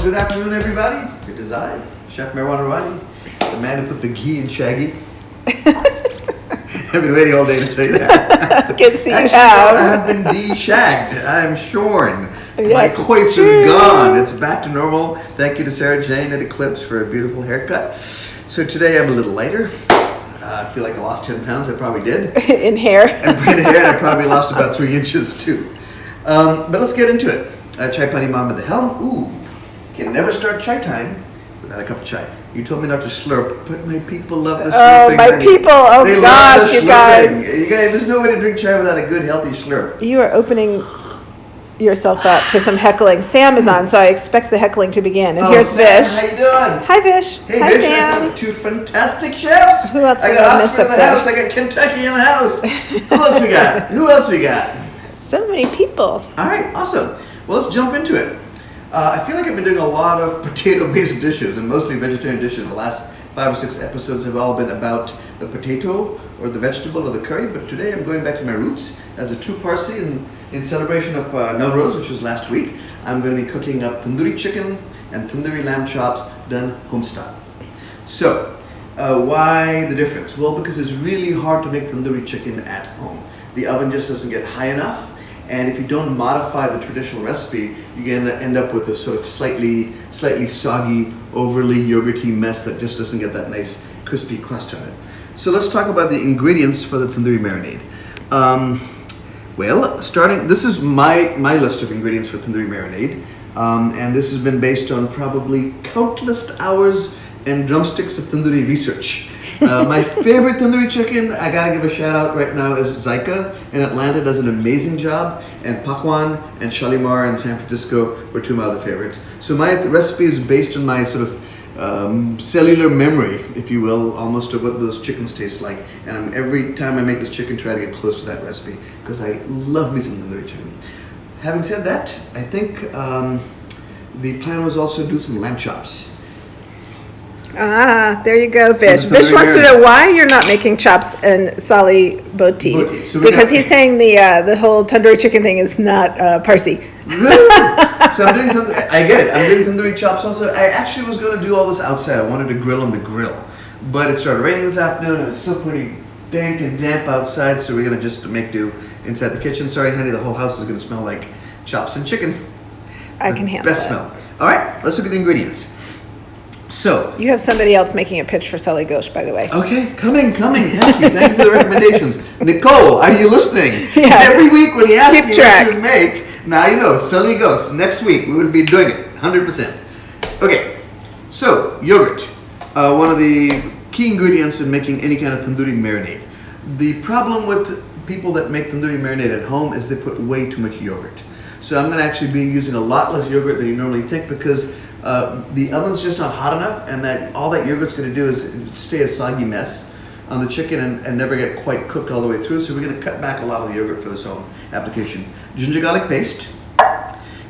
good afternoon, everybody. It is I, Chef Meherwan Irani, the man who put the ghee in Shaggy. I've been waiting all day to say that. Good to see you Actually, have. I have been de-shagged. I am shorn. Yes, My it's coif true. is gone. It's back to normal. Thank you to Sarah Jane at Eclipse for a beautiful haircut. So today I'm a little lighter. I feel like I lost 10 pounds. I probably did. In hair. And in hair, and I probably lost about 3 inches too. But let's get into it. Chai Pani Mom at the helm. Ooh, can never start chai time without a cup of chai. You told me not to slurp, but my people love the slurping. Oh, my honey. people. Oh, They gosh, love the you slurping. guys. You guys, there's no way to drink chai without a good, healthy slurp. You are opening yourself up to some heckling. Sam is on, so I expect the heckling to begin. And here's Sam, Vish. how you doing? Hi, Vish. Hey, Hi, Vish, Sam. I have 2 fantastic chefs. Who else I did got I miss Oscar in up the there? house. I got Kentucky in the house. Who else we got? Who else we got? So many people. All right, awesome. Well, let's jump into it. I feel like I've been doing a lot of potato-based dishes and mostly vegetarian dishes. The last 5 or 6 episodes have all been about the potato or the vegetable or the curry, but today I'm going back to my roots as a true Parsi in celebration of Nowruz, which was last week. I'm going to be cooking up tandoori chicken and tandoori lamb chops done homestyle. So, why the difference? Well, because it's really hard to make tandoori chicken at home. The oven just doesn't get high enough. And if you don't modify the traditional recipe, you're going to end up with a sort of slightly soggy, overly yogurty mess that just doesn't get that nice crispy crust on it. So let's talk about the ingredients for the tandoori marinade. This is my list of ingredients for tandoori marinade. And this has been based on probably countless hours and drumsticks of tandoori research. My favorite tandoori chicken, I gotta give a shout out right now, is Zyka in Atlanta. Does an amazing job, and Pakwan and Shalimar in San Francisco were 2 of my other favorites. So my recipe is based on my sort of cellular memory, if you will, almost of what those chickens taste like. And every time I make this chicken, try to get close to that recipe because I love me some tandoori chicken. Having said that, I think the plan was also to do some lamb chops. Ah, there you go, Vish. And Vish tandoori wants to marinade. know why you're not making chops and sali boti. So we Because got- he's saying the whole tandoori chicken thing is not Parsi. So I'm doing I get it. I'm doing tandoori chops also. I actually was going to do all this outside. I wanted to grill on the grill. But it started raining this afternoon and it's still pretty dank and damp outside, so we're going to just make do inside the kitchen. Sorry, honey, the whole house is going to smell like chops and chicken. I can handle Best that. smell. All right, let's look at the ingredients. So, You have somebody else making a pitch for Sally Ghosh, by the way. okay, coming. Thank you for the recommendations. Nicole, are you listening? Yeah. Every week when he asks Keep me track. what to make, now you know, Sally goes. Next week we will be doing it, 100%. Okay, so yogurt, one of the key ingredients in making any kind of tandoori marinade. The problem with people that make tandoori marinade at home is they put way too much yogurt. So I'm going to actually be using a lot less yogurt than you normally think because the oven's just not hot enough, and that all that yogurt's going to do is stay a soggy mess on the chicken and never get quite cooked all the way through. So we're going to cut back a lot of the yogurt for this home application. Ginger garlic paste,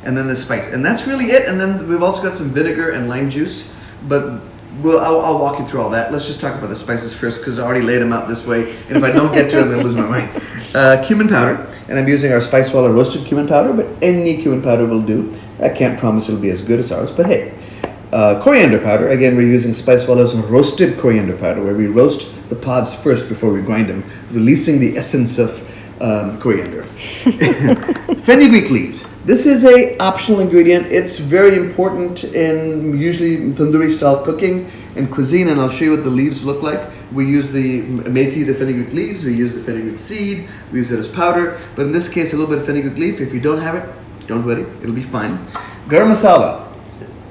and then the spice, and that's really it. And then we've also got some vinegar and lime juice, but I'll walk you through all that. Let's just talk about the spices first because I already laid them out this way, and if I don't get to it, I'm going to lose my mind. Cumin powder, and I'm using our Spicewalla roasted cumin powder, but any cumin powder will do. I can't promise it'll be as good as ours, but hey. Coriander powder, again we're using Spicewalla's roasted coriander powder, where we roast the pods first before we grind them, releasing the essence of coriander. Fenugreek leaves. This is a optional ingredient. It's very important in usually tandoori style cooking and cuisine, and I'll show you what the leaves look like. We use the methi, the fenugreek leaves, we use the fenugreek seed, we use it as powder, but in this case a little bit of fenugreek leaf. If you don't have it, don't worry, it'll be fine. Garam Masala.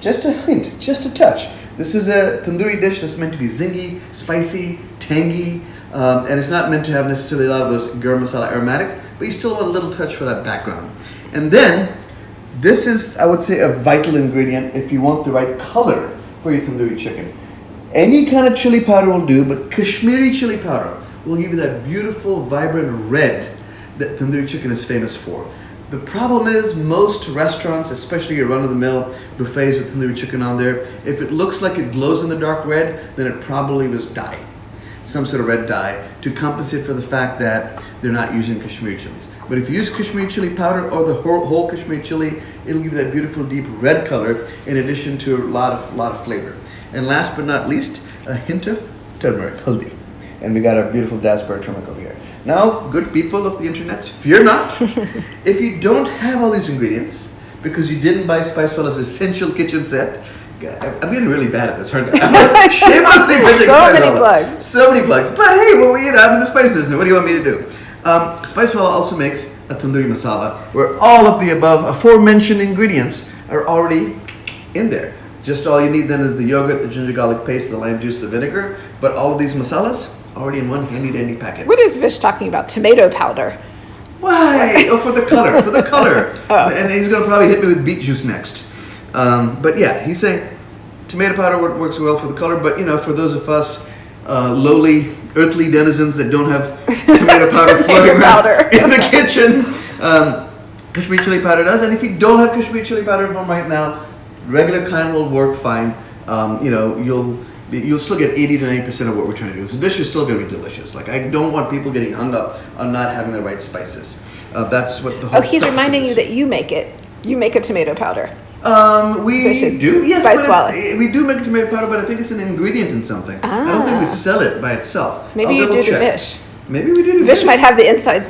Just a hint, just a touch. This is a tandoori dish that's meant to be zingy, spicy, tangy, and it's not meant to have necessarily a lot of those garam masala aromatics, but you still want a little touch for that background. And then, this is, I would say, a vital ingredient if you want the right color for your tandoori chicken. Any kind of chili powder will do, but Kashmiri chili powder will give you that beautiful, vibrant red that tandoori chicken is famous for. The problem is most restaurants, especially your run-of-the-mill buffets with tandoori chicken on there, if it looks like it glows in the dark red, then it probably was dye. some sort of red dye to compensate for the fact that they're not using Kashmiri chilies. But if you use Kashmiri chili powder or the whole Kashmiri chili, it'll give you that beautiful deep red color in addition to a lot of flavor. And last but not least, a hint of turmeric, haldi. And we got our beautiful Dasbur turmeric over here. Now, good people of the internet, fear not. If you don't have all these ingredients, because you didn't buy Spicewalla's essential kitchen set, I'm getting really bad at this, aren't I? Shamelessly pitching So many Spicewalla. plugs. So many plugs. But hey, well, I'm in the spice business. What do you want me to do? Spicewalla also makes a tandoori masala where all of the above aforementioned ingredients are already in there. Just all you need then is the yogurt, the ginger garlic paste, the lime juice, the vinegar. But all of these masalas already in one handy dandy packet. What is Vish talking about? Tomato powder. Why? Oh, for the color, for the color. Oh. And he's gonna probably hit me with beet juice next. But yeah, he's saying tomato powder works well for the color, but you know, for those of us lowly, earthly denizens that don't have tomato powder floating around in the kitchen, Kashmiri chili powder does. And if you don't have Kashmiri chili powder at home right now, regular kind will work fine. You know, you'll still get 80 to 90% of what we're trying to do. This dish is still going to be delicious. Like, I don't want people getting hung up on not having the right spices. That's what the whole. Oh, he's reminding you that you make it. You make a tomato powder. We Vish's do, yes, Spicewalla. but we do make a tomato powder, but I think it's an ingredient in something. I don't think we sell it by itself. Maybe I'll you double do to check. Vish. Maybe we do to Vish might have the inside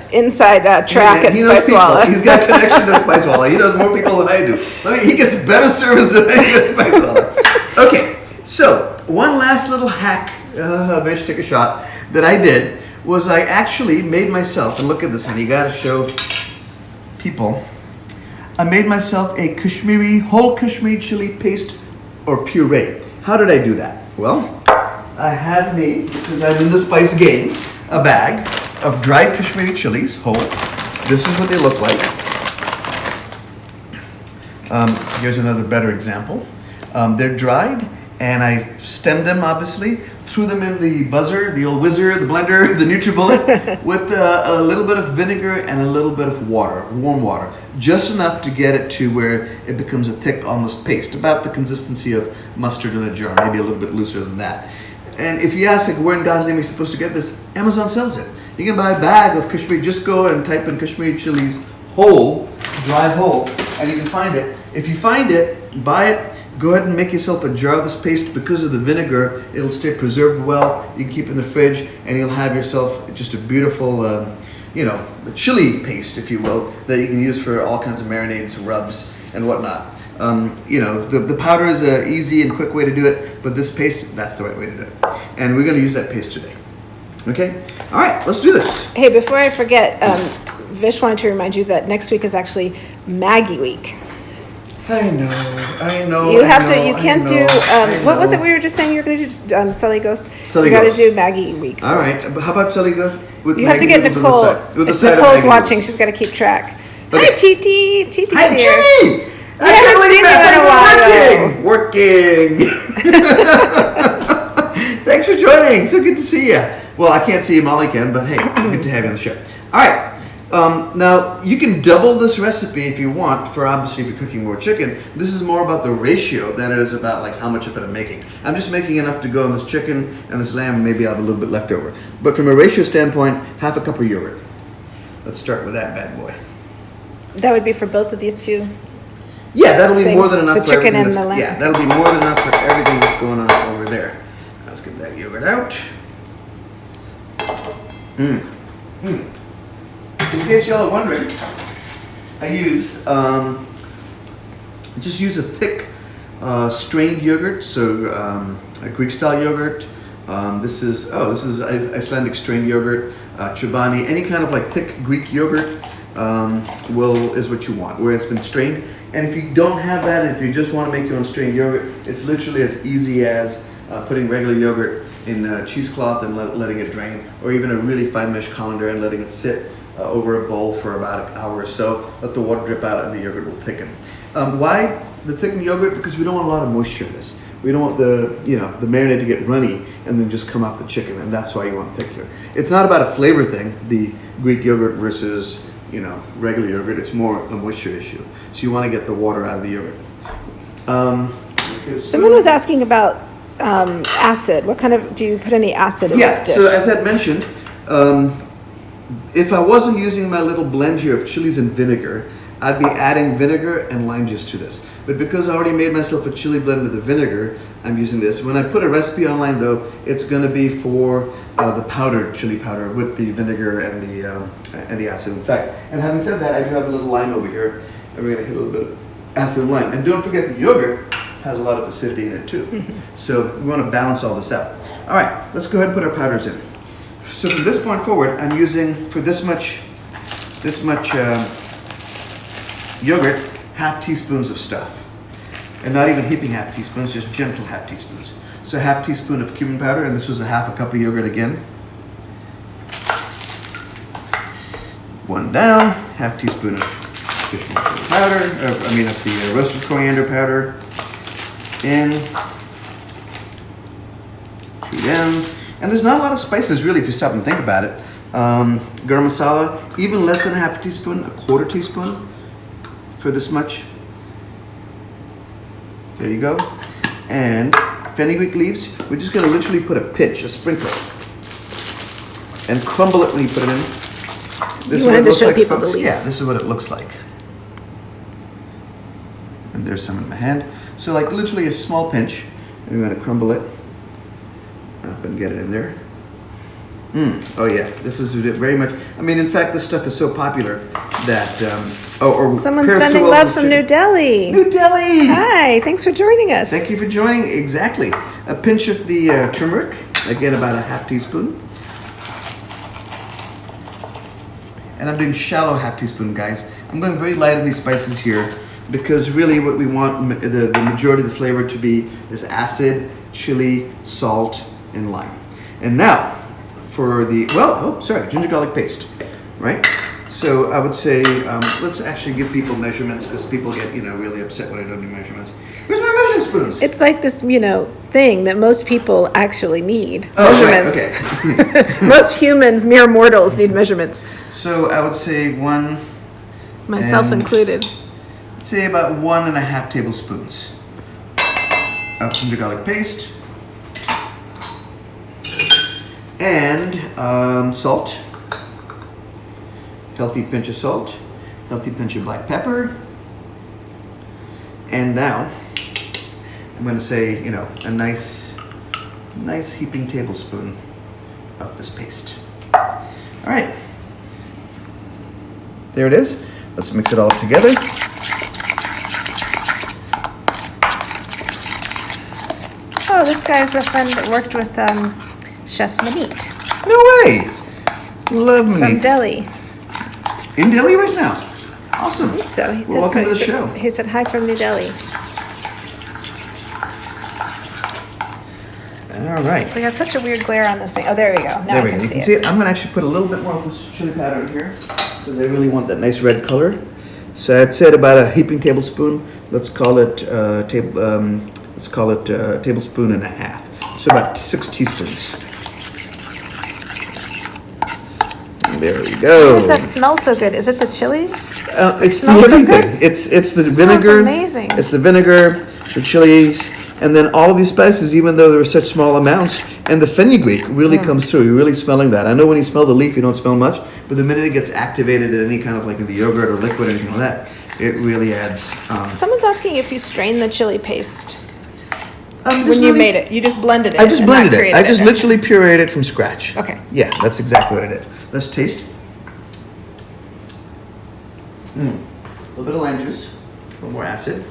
track He at knows people. Spicewalla. He's got connection to Spicewalla. He knows more people than I do. He gets better service than I do at Spicewalla. Okay, so one last little hack, Vish, take a shot, that I did was I actually made myself, and look at this, honey, you gotta show people. I made myself a whole Kashmiri chili paste or puree. How did I do that? Well, I have made, because I'm in the spice game, a bag of dried Kashmiri chilies, whole. This is what they look like. Here's another better example. They're dried, and I stemmed them, obviously, threw them in the buzzer, the old whizzer, the blender, the NutriBullet, with a little bit of vinegar and a little bit of water, warm water, just enough to get it to where it becomes a thick, almost paste, about the consistency of mustard in a jar, maybe a little bit looser than that. And if you ask, like, where in God's name are you supposed to get this? Amazon sells it. You can buy a bag of Kashmiri, just go and type in Kashmiri chilies whole, dry whole, and you can find it. If you find it, buy it. Go ahead and make yourself a jar of this paste. Because of the vinegar, it'll stay preserved well. You can keep it in the fridge, and you'll have yourself just a beautiful, chili paste, if you will, that you can use for all kinds of marinades, rubs, and whatnot. The powder is an easy and quick way to do it, but this paste, that's the right way to do it. And we're going to use that paste today. Okay? All right, let's do this. Hey, before I forget, Vish wanted to remind you that next week is actually Maggie Week. I know. You can't do, what was it we were just saying you were going to do? Sally Ghost? Sally You got to Ghost. do Maggie Week first. All right, how about Sally Ghost? You have to get Nicole. If Nicole's watching, she's got to keep track. Okay. Hi, Chiti. Chiti's Hi, here. Chitty! I can't believe working! Thanks for joining. So good to see you. Well, I can't see you, Molly can, but hey, good to have you on the show. All right. Now, you can double this recipe if you want, for obviously if you're cooking more chicken. This is more about the ratio than it is about like how much of it I'm making. I'm just making enough to go in this chicken and this lamb, and maybe I'll have a little bit left over. But from a ratio standpoint, half a cup of yogurt. Let's start with that bad boy. That would be for both of these two. Yeah, that'll be things, more than enough the for chicken everything. and the lamb. Yeah, that'll be more than enough for everything that's going on over there. Let's get that yogurt out. In case y'all are wondering, I just use a thick strained yogurt, so a Greek style yogurt. This is Icelandic strained yogurt, Chobani, any kind of like thick Greek yogurt is what you want, where it's been strained. And if you don't have that, if you just want to make your own strained yogurt, it's literally as easy as putting regular yogurt in cheesecloth and letting it drain, or even a really fine mesh colander and letting it sit over a bowl for about an hour or so. Let the water drip out and the yogurt will thicken. Why the thickened yogurt? Because we don't want a lot of moisture in this. We don't want the marinade to get runny and then just come off the chicken, and that's why you want thick yogurt. It's not about a flavor thing, the Greek yogurt versus regular yogurt. It's more a moisture issue. So you want to get the water out of the yogurt. Someone was asking about acid? What kind of, do you put any acid in this Yeah, dish? so as I mentioned, if I wasn't using my little blend here of chilies and vinegar, I'd be adding vinegar and lime juice to this. But because I already made myself a chili blend with the vinegar, I'm using this. When I put a recipe online though, it's gonna be for the powdered chili powder with the vinegar and the acid inside. And having said that, I do have a little lime over here. And we're gonna hit a little bit of acid and lime. And don't forget the yogurt has a lot of acidity in it too. So we wanna balance all this out. All right, let's go ahead and put our powders in. So from this point forward, I'm using, for this much yogurt, half teaspoons of stuff. And not even heaping half teaspoons, just gentle half teaspoons. So half teaspoon of cumin powder, and this was a half a cup of yogurt again. One down, half teaspoon of Kashmiri Chilli Powder, of the roasted coriander powder. In. Two down. And there's not a lot of spices really if you stop and think about it. Garam Masala, even less than a half teaspoon, a quarter teaspoon for this much. There you go. And Fenugreek Leaves, we're just gonna literally put a pinch, a sprinkle, and crumble it when you put it in. This You wanted to show people the leaves. Yeah, this is what it looks like. And there's some in my hand. So like literally a small pinch, and we're gonna crumble it up and get it in there. Oh yeah, this is very much, in fact, this stuff is so popular that, Someone's pairs so sending well love with from chicken. New Delhi. New Delhi! Hi, thanks for joining us. Thank you for joining, exactly. A pinch of the turmeric, again about a half teaspoon. And I'm doing shallow half teaspoon, guys. I'm going very light on these spices here because really what we want the majority of the flavor to be is acid, chili, salt, and lime. And now, for the, ginger garlic paste, right? So I would say, let's actually give people measurements because people get, really upset when I don't do measurements. Where's my measuring spoons? It's like this, thing that most people actually need. Oh, measurements. right, okay. Most humans, mere mortals, need measurements. So I would say Myself included. Say about 1.5 tablespoons of ginger garlic paste. And salt, healthy pinch of salt, healthy pinch of black pepper. And now I'm going to say, a nice heaping tablespoon of this paste. All right, there it is. Let's mix it all up together. Oh, this guy's a friend that worked with Chef Marinate. No way! Love me. From Delhi. In Delhi right now. Awesome. I think so. He Well, welcome to the show. He said hi from New Delhi. All right. We got such a weird glare on this thing. Oh, there we go. Now There I we can go. You see can it. see it. I'm going to actually put a little bit more of this chili powder in here because I really want that nice red color. So I'd said about a heaping tablespoon. Let's call it tablespoon and a half. So about 6 teaspoons. And there we go. Why does that smell so good? Is it the chili? It's smells so everything. good. It's the It smells vinegar. amazing. It's the vinegar, the chilies, and then all of these spices, even though there are such small amounts, and the fenugreek really comes through. You're really smelling that. I know when you smell the leaf, you don't smell much, but the minute it gets activated in any kind of like in the yogurt or liquid or anything like that, it really adds. Someone's asking if you strained the chili paste Just when you really- made it. You just blended it. I just and not blended it. created I just Okay. literally pureed it from scratch. Okay. Yeah, that's exactly what I did. Let's taste. A little bit of lime juice, a little more acid.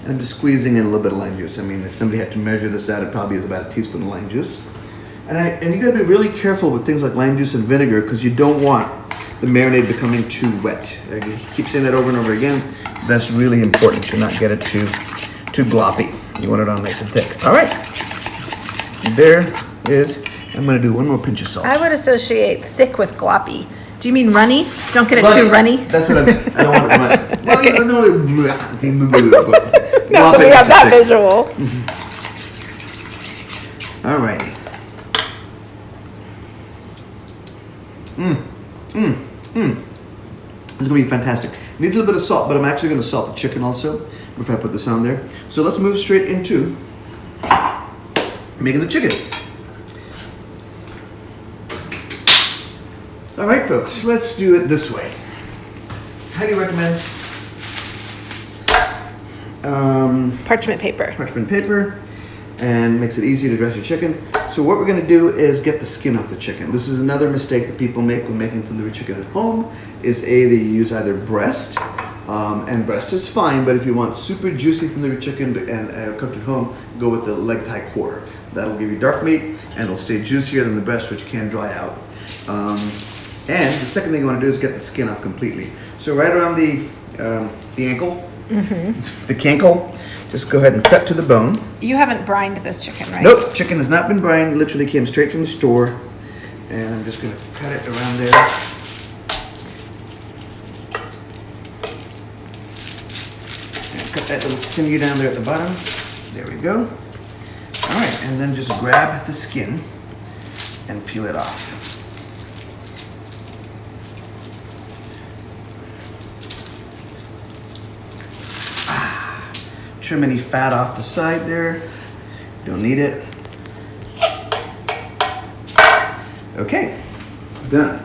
And I'm just squeezing in a little bit of lime juice. If somebody had to measure this out, it probably is about a teaspoon of lime juice. And you gotta be really careful with things like lime juice and vinegar because you don't want the marinade becoming too wet. I keep saying that over and over again. That's really important to not get it too gloppy. You want it on nice and thick. All right. There is, I'm gonna do one more pinch of salt. I would associate thick with gloppy. Do you mean runny? Don't get it too runny? That's what I mean. I don't want it runny. Well, Okay. No, No, we have that visual. All righty. This is gonna be fantastic. It needs a little bit of salt, but I'm actually gonna salt the chicken also before I put this on there. So let's move straight into making the chicken. All right, folks, let's do it this way. Highly recommend Parchment paper. parchment paper, and makes it easy to dress your chicken. So what we're going to do is get the skin off the chicken. This is another mistake that people make when making tandoori chicken at home. Is they use either breast, and breast is fine, but if you want super juicy tandoori chicken and cooked at home, go with the leg thigh quarter. That'll give you dark meat and it'll stay juicier than the breast, which can dry out. And the second thing you want to do is get the skin off completely. So right around the ankle, the cankle, just go ahead and cut to the bone. You haven't brined this chicken, right? Nope, chicken has not been brined. Literally came straight from the store. And I'm just going to cut it around there. And cut that little sinew down there at the bottom. There we go. All right, and then just grab the skin and peel it off. Trim any fat off the side there. Don't need it. Okay, done.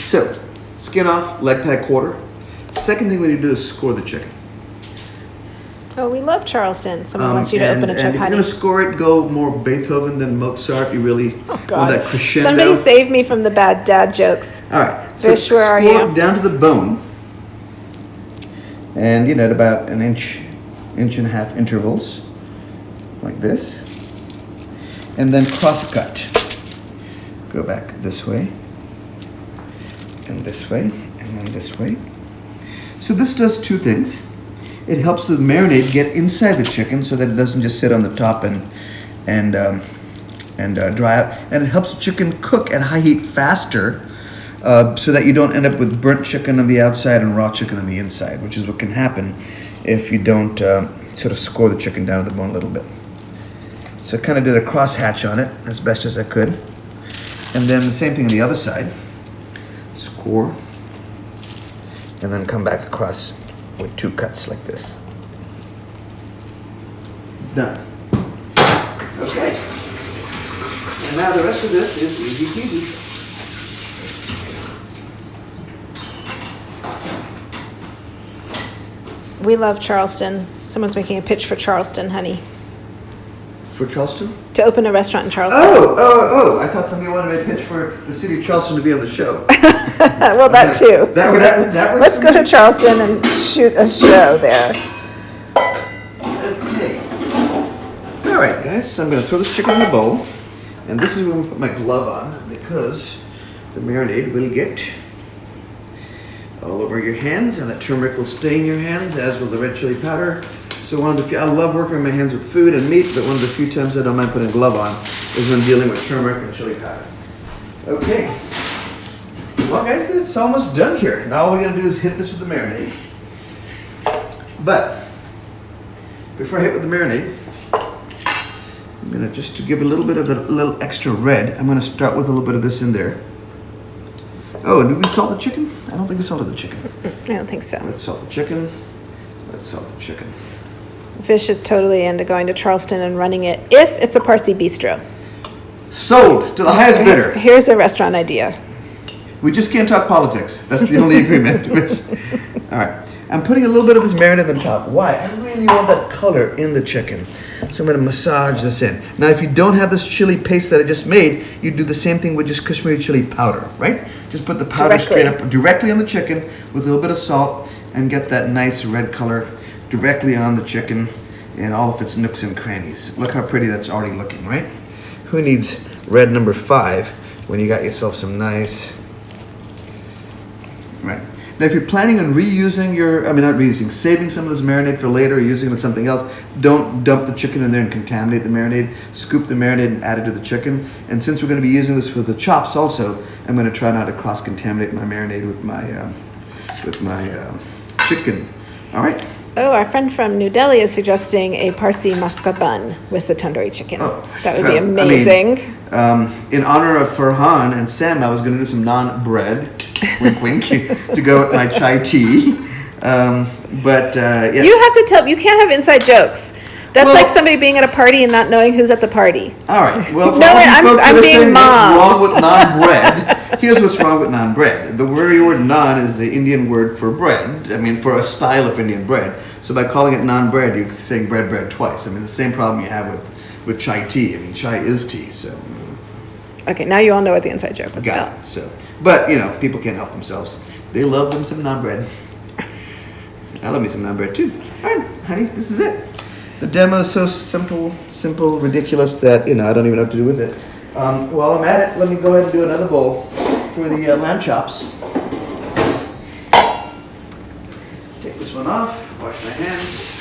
So, skin off, leg thigh quarter. Second thing we need to do is score the chicken. Oh, we love Charleston. Someone wants you to open a and chip, if you're honey. gonna score it, go more Beethoven than Mozart. You really want that crescendo. Somebody save me from the bad dad jokes. All right, Fish, where are score you? down to the bone, and at about an inch and a half intervals, like this, and then cross cut. Go back this way, and this way, and then this way. So this does two things. It helps the marinade get inside the chicken so that it doesn't just sit on the top and dry out. And it helps the chicken cook at high heat faster, so that you don't end up with burnt chicken on the outside and raw chicken on the inside, which is what can happen if you don't sort of score the chicken down to the bone a little bit. So I kind of did a cross hatch on it as best as I could. And then the same thing on the other side. Score. And then come back across with two cuts like this. Done. Okay. And now the rest of this is easy peasy. We love Charleston. Someone's making a pitch for Charleston, honey. For Charleston? To open a restaurant in Charleston. Oh! I thought somebody wanted to pitch for the city of Charleston to be on the show. Well, that too. That Let's go to Charleston and shoot a show there. Okay. All right, guys. So I'm going to throw this chicken in the bowl, and this is where I'm going to put my glove on because the marinade will get all over your hands, and that turmeric will stain your hands, as will the red chili powder. So one of the few, I love working with my hands with food and meat, but one of the few times I don't mind putting a glove on is when dealing with turmeric and chili powder. Okay. Well, guys, it's almost done here. Now all we're gonna do is hit this with the marinade. But before I hit with the marinade, I'm gonna just to give a little bit of the little extra red. I'm gonna start with a little bit of this in there. Oh, and did we salt the chicken? I don't think we salted the chicken. I don't think so. Let's salt the chicken. Let's salt the chicken. Fish is totally into going to Charleston and running it if it's a Parsi bistro. Sold to the highest bidder. Here's a restaurant idea. We just can't talk politics. That's the only agreement. All right. I'm putting a little bit of this marinade on top. Why? I really want that color in the chicken. So I'm going to massage this in. Now, if you don't have this chili paste that I just made, you do the same thing with just Kashmiri Chilli Powder, right? Just put the powder straight up directly on the chicken with a little bit of salt and get that nice red color directly on the chicken in all of its nooks and crannies. Look how pretty that's already looking, right? Who needs red number 5 when you got yourself some nice... Right. Now, if you're planning on reusing saving some of this marinade for later or using it with something else, don't dump the chicken in there and contaminate the marinade. Scoop the marinade and add it to the chicken. And since we're going to be using this for the chops also, I'm going to try not to cross-contaminate my marinade with my chicken. All right? Oh, our friend from New Delhi is suggesting a Parsi maska bun with the tandoori chicken. Oh, that would be amazing. In honor of Farhan and Sam, I was going to do some naan bread wink, wink, to go with my chai tea. Yes. You have to tell. You can't have inside jokes. That's like somebody being at a party and not knowing who's at the party. All right. Well, for No, all you I'm- folks I'm that are being saying mom. what's wrong with naan bread, here's what's wrong with naan bread. The word naan is the Indian word for bread. I mean, for a style of Indian bread. So by calling it naan bread, you're saying bread twice. I mean, the same problem you have with chai tea. I mean, chai is tea, so. Okay, now you all know what the inside joke was about. Got it. So, but people can't help themselves. They love them some naan bread. I love me some naan bread too. All right, honey, this is it. The demo is so simple, ridiculous that I don't even know what to do with it. While I'm at it, let me go ahead and do another bowl for the lamb chops. Take this one off. Wash my hands.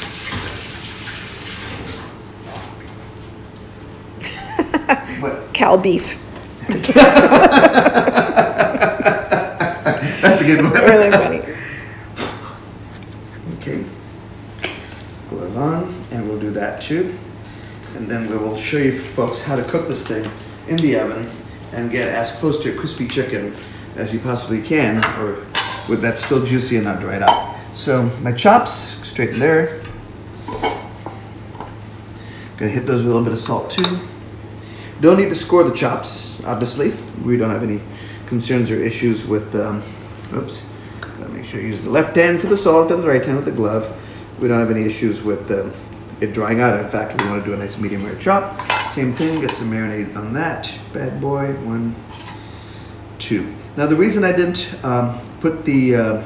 What? Cow beef. That's a good one. Really funny. Okay. Glove on, and we'll do that too. And then we will show you folks how to cook this thing in the oven and get as close to a crispy chicken as you possibly can, or with that still juicy and not dried out. So my chops, straight in there. Gonna hit those with a little bit of salt too. Don't need to score the chops, obviously. We don't have any concerns or issues with, oops. Gotta make sure you use the left hand for the salt and the right hand with the glove. We don't have any issues with it drying out. In fact, we want to do a nice medium rare chop. Same thing, get some marinade on that bad boy. 1, 2. Now the reason I didn't put the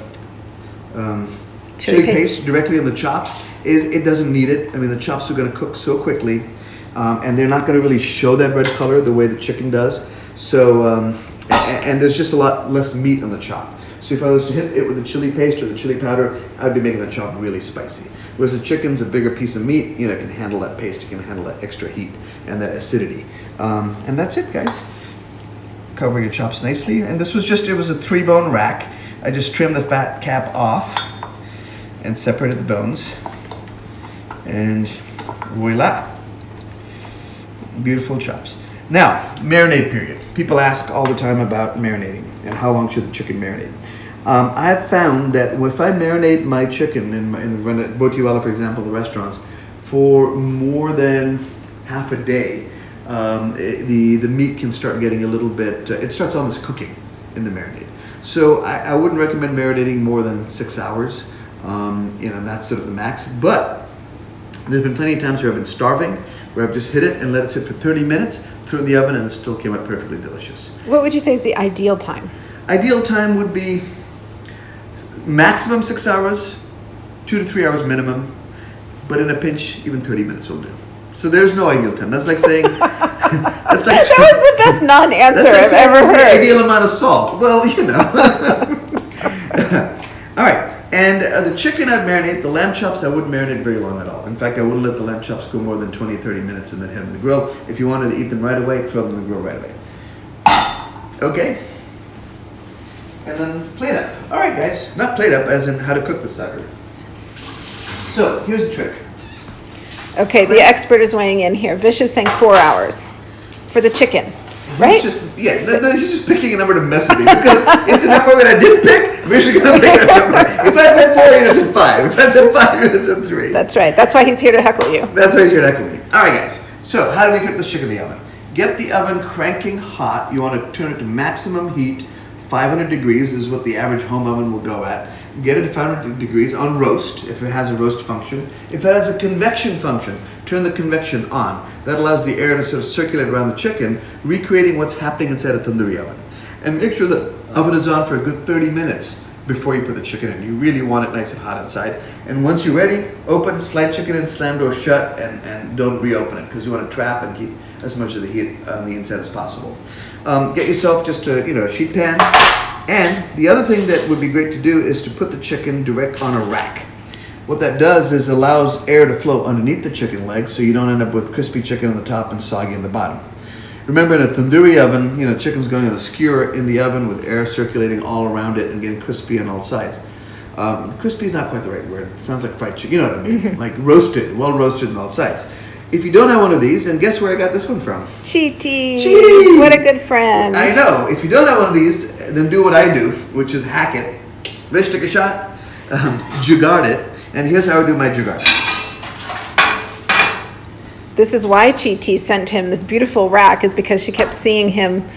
chili paste directly on the chops is it doesn't need it. I mean, the chops are going to cook so quickly, and they're not going to really show that red color the way the chicken does. So, and there's just a lot less meat on the chop. So if I was to hit it with the chili paste or the chili powder, I'd be making the chop really spicy. Whereas the chicken's a bigger piece of meat, it can handle that paste, it can handle that extra heat and that acidity. And that's it, guys. Cover your chops nicely. And this was it was a 3-bone rack. I just trimmed the fat cap off and separated the bones. And voila. Beautiful chops. Now, marinade period. People ask all the time about marinating and how long should the chicken marinate. I have found that if I marinate my chicken in Spicewalla, for example, the restaurants, for more than half a day, the meat can start getting a little bit, it starts almost cooking in the marinade. So I wouldn't recommend marinating more than 6 hours. That's sort of the max. But there's been plenty of times where I've been starving, where I've just hit it and let it sit for 30 minutes, threw it in the oven, and it still came out perfectly delicious. What would you say is the ideal time? Ideal time would be maximum 6 hours, 2 to 3 hours minimum, but in a pinch, even 30 minutes will do. So there's no ideal time. That's like saying that was the best non-answer I've ever heard. The ideal amount of salt. Well, All right. And the chicken I'd marinate. The lamb chops I wouldn't marinate very long at all. In fact, I wouldn't let the lamb chops go more than 20, 30 minutes and then head them to the grill. If you wanted to eat them right away, throw them in the grill right away. Okay. And then plate up. All right, guys. Not plate up, as in how to cook the sucker. So here's the trick. Okay, the expert is weighing in here. Vish is saying 4 hours for the chicken, right? He's just picking a number to mess with me because it's a number that I didn't pick. Vish is going to pick that number. If I said 4, it's at 5. If I said 5, it's at 3. That's right. That's why he's here to heckle you. That's why he's here to heckle me. All right, guys. So how do we cook this chicken in the oven? Get the oven cranking hot. You want to turn it to maximum heat. 500 degrees is what the average home oven will go at. Get it to 500 degrees on roast, if it has a roast function. If it has a convection function, turn the convection on. That allows the air to sort of circulate around the chicken, recreating what's happening inside a tandoori oven. And make sure the oven is on for a good 30 minutes before you put the chicken in. You really want it nice and hot inside. And once you're ready, open, slide chicken in, slam door shut, and don't reopen it because you want to trap and keep as much of the heat on the inside as possible. Get yourself just a sheet pan. And the other thing that would be great to do is to put the chicken direct on a rack. What that does is allows air to flow underneath the chicken legs so you don't end up with crispy chicken on the top and soggy in the bottom. Remember, in a tandoori oven, chicken's going on a skewer in the oven with air circulating all around it and getting crispy on all sides. Crispy is not quite the right word. It sounds like fried chicken. You know what I mean? Like roasted, well roasted on all sides. If you don't have one of these, and guess where I got this one from? Cheaty. Cheaty. What a good friend. I know. If you don't have one of these, then do what I do, which is hack it. Vish, take a shot. Jugaad it. And here's how I do my jugaad. This is why Chi sent him this beautiful rack, is because she kept seeing him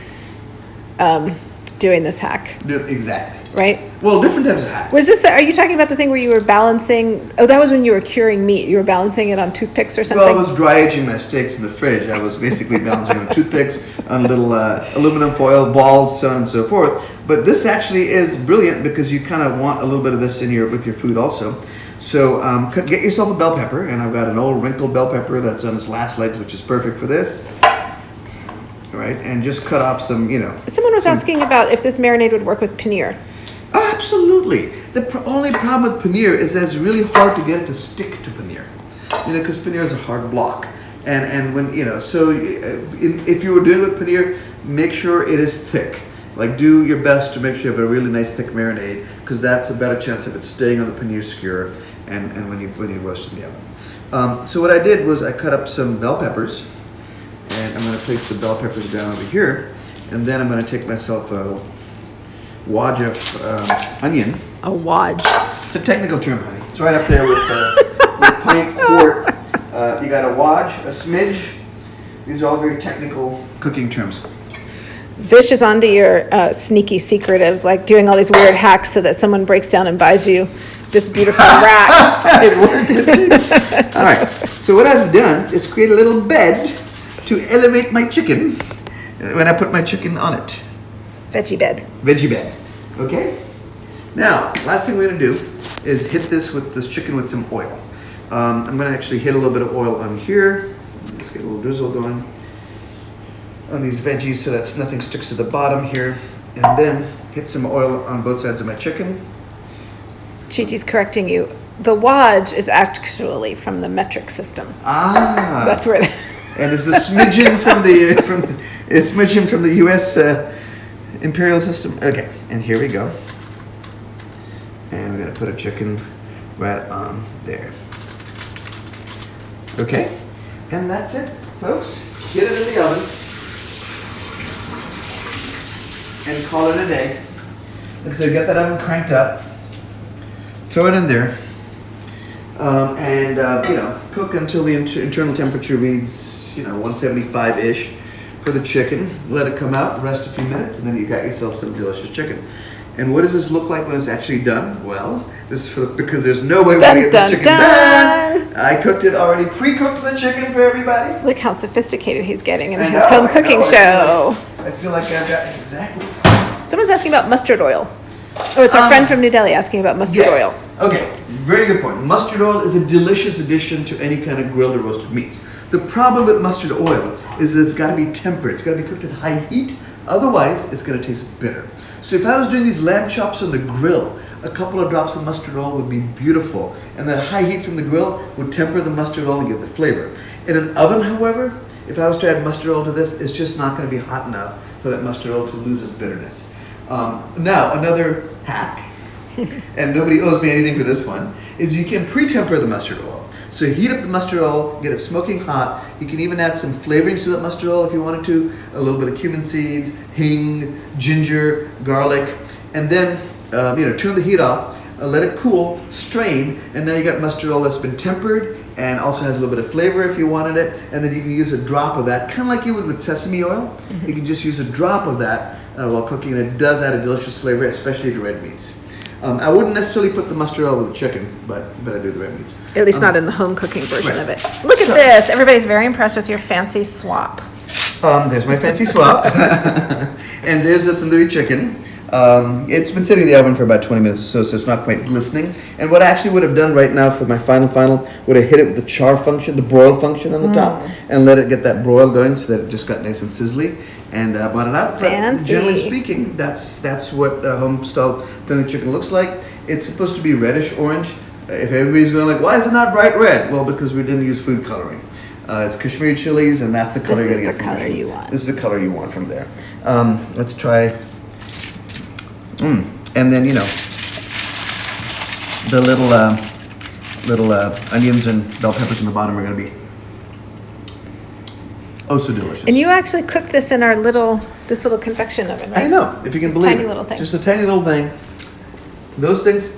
doing this hack. Exactly. Right? Well, different types of hacks. Are you talking about the thing where you were balancing? Oh, that was when you were curing meat. You were balancing it on toothpicks or something? Well, I was dry aging my steaks in the fridge. I was basically balancing on toothpicks, on little aluminum foil balls, so on and so forth. But this actually is brilliant because you kind of want a little bit of this in with your food also. So get yourself a bell pepper, and I've got an old wrinkled bell pepper that's on its last legs, which is perfect for this. All right, and just cut off some, Someone was asking about if this marinade would work with paneer. Oh, absolutely. The only problem with paneer is that it's really hard to get it to stick to paneer. Because paneer is a hard block. And when, so if you were doing it with paneer, make sure it is thick. Like, do your best to make sure you have a really nice thick marinade, because that's a better chance of it staying on the paneer skewer and when you roast in the oven. So what I did was I cut up some bell peppers, and I'm going to place the bell peppers down over here, and then I'm going to take myself a wad of onion. A wad. It's a technical term, honey. It's right up there with pint, quart. You got a wad, a smidge. These are all very technical cooking terms. Vish is onto your sneaky secret of like doing all these weird hacks so that someone breaks down and buys you this beautiful rack. It worked. All right. So what I've done is create a little bed to elevate my chicken when I put my chicken on it. Veggie bed. Veggie bed. Okay? Now, last thing we're going to do is hit this chicken with some oil. I'm going to actually hit a little bit of oil on here. Let's get a little drizzle going on these veggies so that nothing sticks to the bottom here. And then hit some oil on both sides of my chicken. Chi-Chi's correcting you. The waj is actually from the metric system. Ah. That's where... And it's a smidgen from the U.S. imperial system. Okay, and here we go. And we're gonna put a chicken right on there. Okay, and that's it, folks. Get it in the oven and call it a day. And so get that oven cranked up. Throw it in there, and cook until the internal temperature reads 175-ish for the chicken. Let it come out, rest a few minutes, and then you got yourself some delicious chicken. And what does this look like when it's actually done? Well, this is because there's no way we're going to get this chicken done. I cooked it already, pre-cooked the chicken for everybody. Look how sophisticated he's getting in his home cooking show. I feel like I've got exactly. Someone's asking about mustard oil. Oh, it's our friend from New Delhi asking about mustard oil. Okay, very good point. Mustard oil is a delicious addition to any kind of grilled or roasted meats. The problem with mustard oil is that it's got to be tempered. It's got to be cooked at high heat. Otherwise, it's going to taste bitter. So if I was doing these lamb chops on the grill, a couple of drops of mustard oil would be beautiful. And that high heat from the grill would temper the mustard oil and give the flavor. In an oven, however, if I was to add mustard oil to this, it's just not going to be hot enough for that mustard oil to lose its bitterness. Now, another hack, and nobody owes me anything for this one, is you can pre-temper the mustard oil. So heat up the mustard oil, get it smoking hot. You can even add some flavorings to that mustard oil if you wanted to. A little bit of cumin seeds, hing, ginger, garlic. And then, turn the heat off, let it cool, strain, and now you got mustard oil that's been tempered and also has a little bit of flavor if you wanted it. And then you can use a drop of that, kind of like you would with sesame oil. Mm-hmm. You can just use a drop of that while cooking. It does add a delicious flavor, especially to red meats. I wouldn't necessarily put the mustard oil with the chicken, but I do the red meats. At least not in the home cooking version right. of it. Look at this. Everybody's very impressed with your fancy swap. There's my fancy swap. And there's the tandoori chicken. It's been sitting in the oven for about 20 minutes or so it's not quite glistening. And what I actually would have done right now for my final, would have hit it with the char function, the broil function on the top, and let it get that broil going so that it just got nice and sizzly. And brought it out. Fancy. But generally speaking, that's what home-style tandoori chicken looks like. It's supposed to be reddish orange. If everybody's going like, why is it not bright red? Well, because we didn't use food coloring. It's Kashmiri chilies, and that's the color you're going to get. This is the color you want. This is the color you want from there. Let's try. And then the little onions and bell peppers on the bottom are going to be. Oh, so delicious. And you actually cooked this in this little convection oven, right? I know, if you can believe tiny it. little thing. Just a tiny little thing. Those things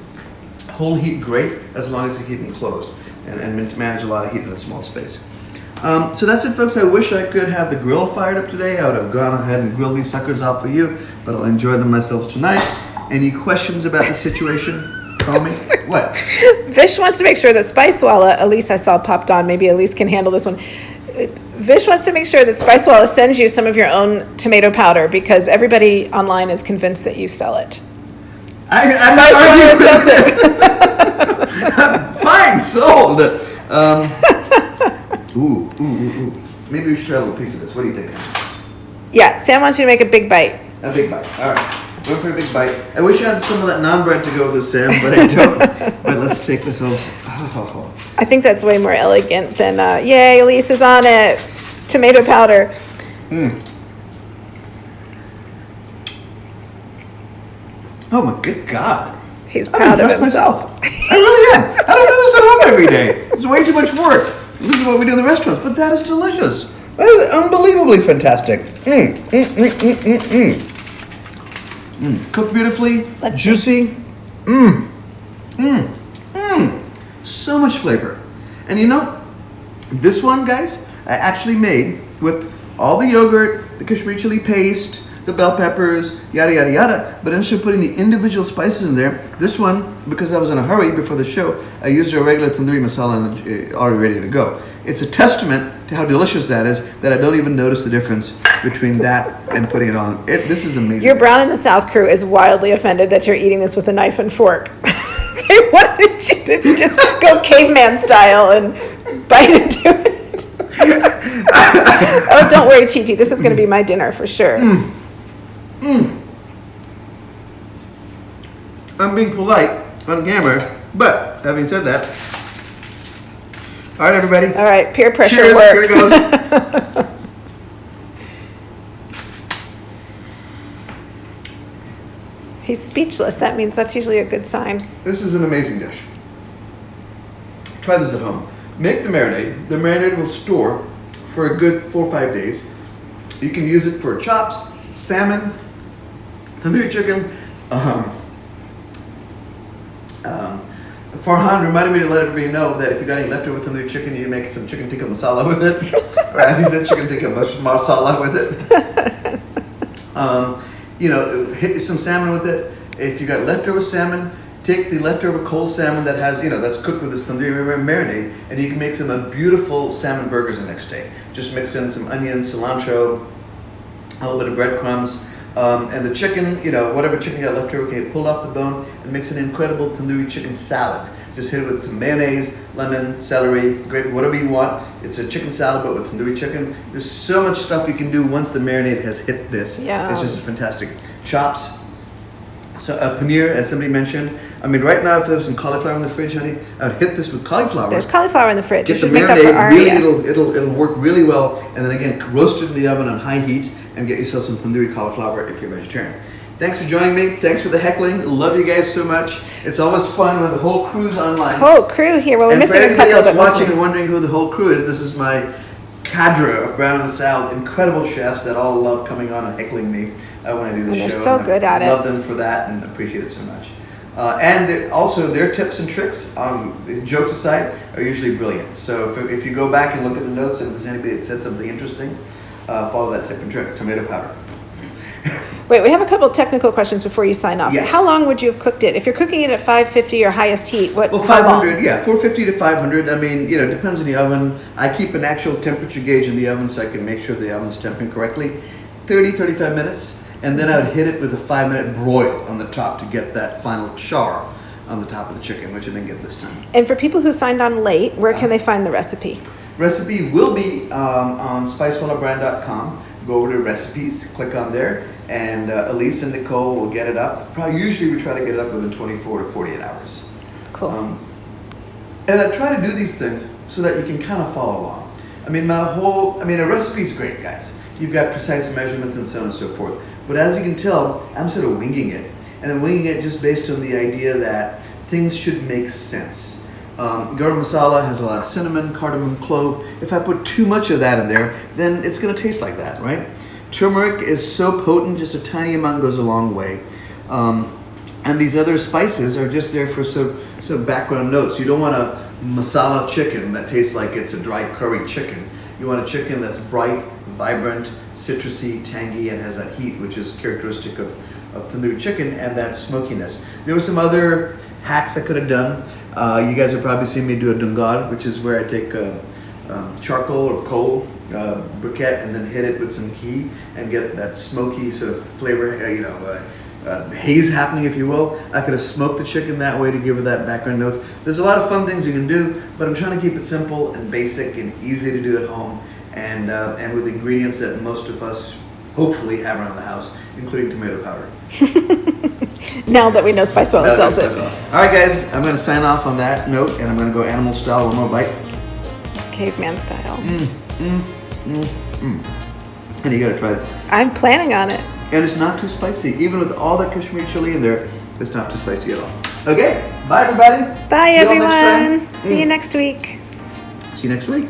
hold heat great as long as you keep them closed and manage a lot of heat in a small space. So that's it, folks. I wish I could have the grill fired up today. I would have gone ahead and grilled these suckers out for you, but I'll enjoy them myself tonight. Any questions about the situation? Call me. What? Vish wants to make sure that Spicewalla, Elise I saw popped on, maybe Elise can handle this one. Vish wants to make sure that Spicewalla sends you some of your own tomato powder because everybody online is convinced that you sell it. I'm not arguing Spicewalla with it. Fine, sold. Ooh. Maybe we should try a little piece of this. What do you think? Yeah, Sam wants you to make a big bite. A big bite. All right. Going for a big bite. I wish I had some of that naan bread to go with this, Sam, but I don't. But let's take this off. Oh. I think that's way more elegant than, yay, Elise is on it. Tomato powder. Oh my good God. He's proud of himself. I really am. I don't do this at home every day. It's way too much work. This is what we do in the restaurants, but that is delicious. That is unbelievably fantastic. Cooked beautifully, juicy. So much flavor. And you know, this one, guys, I actually made with all the yogurt, the Kashmiri chili paste, the bell peppers, yada, yada, yada. But instead of putting the individual spices in there, this one, because I was in a hurry before the show, I used a regular tandoori masala and already ready to go. It's a testament to how delicious that is that I don't even notice the difference between that and putting it on. This is amazing. Your Brown in the South crew is wildly offended that you're eating this with a knife and fork. They wanted you to just go caveman style and bite into it. Oh, don't worry, Chi-Chi. This is going to be my dinner for sure. I'm being polite on camera, but having said that, all right, everybody. All right, peer pressure Cheers. works. Here it goes. He's speechless. That means that's usually a good sign. This is an amazing dish. Try this at home. Make the marinade. The marinade will store for a good 4 or 5 days. You can use it for chops, salmon, tandoori chicken. Farhan reminded me to let everybody know that if you got any leftover tandoori chicken, you make some chicken tikka masala with it. Or as he said, chicken tikka masala with it. Hit some salmon with it. If you got leftover salmon, take the leftover cold salmon that has, that's cooked with this tandoori marinade, and you can make some beautiful salmon burgers the next day. Just mix in some onions, cilantro, a little bit of breadcrumbs, and the chicken, whatever chicken you got left over, can get pulled off the bone and makes an incredible tandoori chicken salad. Just hit it with some mayonnaise, lemon, celery, gravy, whatever you want. It's a chicken salad, but with tandoori chicken. There's so much stuff you can do once the marinade has hit this. Yeah. It's just fantastic. Chops, so paneer, as somebody mentioned. I mean, right now, if there's some cauliflower in the fridge, honey, I would hit this with cauliflower. There's cauliflower in the fridge. You Get the should make that for marinade, really, Aria. it'll work really well. And then again, roast it in the oven on high heat and get yourself some tandoori cauliflower if you're a vegetarian. Thanks for joining me. Thanks for the heckling. Love you guys so much. It's always fun when the whole crew's online. Whole crew here. Well, we're And for missing a anybody couple else that watching listen. and wondering who the whole crew is, this is my cadre of Brown in the South. Incredible chefs that all love coming on and heckling me when I do the And show. they're so And good at I it. love them for that and appreciate it so much. And also their tips and tricks, jokes aside, are usually brilliant. So if you go back and look at the notes and if there's anybody that said something interesting, follow that tip and trick. Tomato powder. Wait, we have a couple technical questions before you sign off. Yes. How long would you have cooked it? If you're cooking it at 550 or highest heat, Well, how long? 500, yeah, 450 to 500. I mean, depends on the oven. I keep an actual temperature gauge in the oven so I can make sure the oven's temping correctly. 35 minutes. And then I would hit it with a 5-minute broil on the top to get that final char on the top of the chicken, which I didn't get this time. And for people who signed on late, where can they find the recipe? Recipe will be on spicewallabrand.com. Go over to recipes, click on there, and Elise and Nicole will get it up. Usually we try to get it up within 24 to 48 hours. Cool. And I try to do these things so that you can kind of follow along. I mean, a recipe's great, guys. You've got precise measurements and so on and so forth. But as you can tell, I'm sort of winging it. And I'm winging it just based on the idea that things should make sense. Garam Masala has a lot of cinnamon, cardamom, clove. If I put too much of that in there, then it's going to taste like that, right? Turmeric is so potent, just a tiny amount goes a long way. And these other spices are just there for some background notes. You don't want a masala chicken that tastes like it's a dry curry chicken. You want a chicken that's bright, vibrant, citrusy, tangy, and has that heat, which is characteristic of tandoori chicken, and that smokiness. There were some other hacks I could have done. You guys have probably seen me do a dungar, which is where I take charcoal or coal briquette and then hit it with some ghee and get that smoky sort of flavor, haze happening, if you will. I could have smoked the chicken that way to give it that background note. There's a lot of fun things you can do, but I'm trying to keep it simple and basic and easy to do at home, and with ingredients that most of us hopefully have around the house, including tomato powder. Now that we know Spicewalla sells it. All right, guys, I'm going to sign off on that note, and I'm going to go animal style. One more bite. Caveman style. And you got to try this. I'm planning on it. And it's not too spicy. Even with all that Kashmiri chili in there, it's not too spicy at all. Okay, bye everybody. Bye See you all next everyone. time. See you next week. See you next week.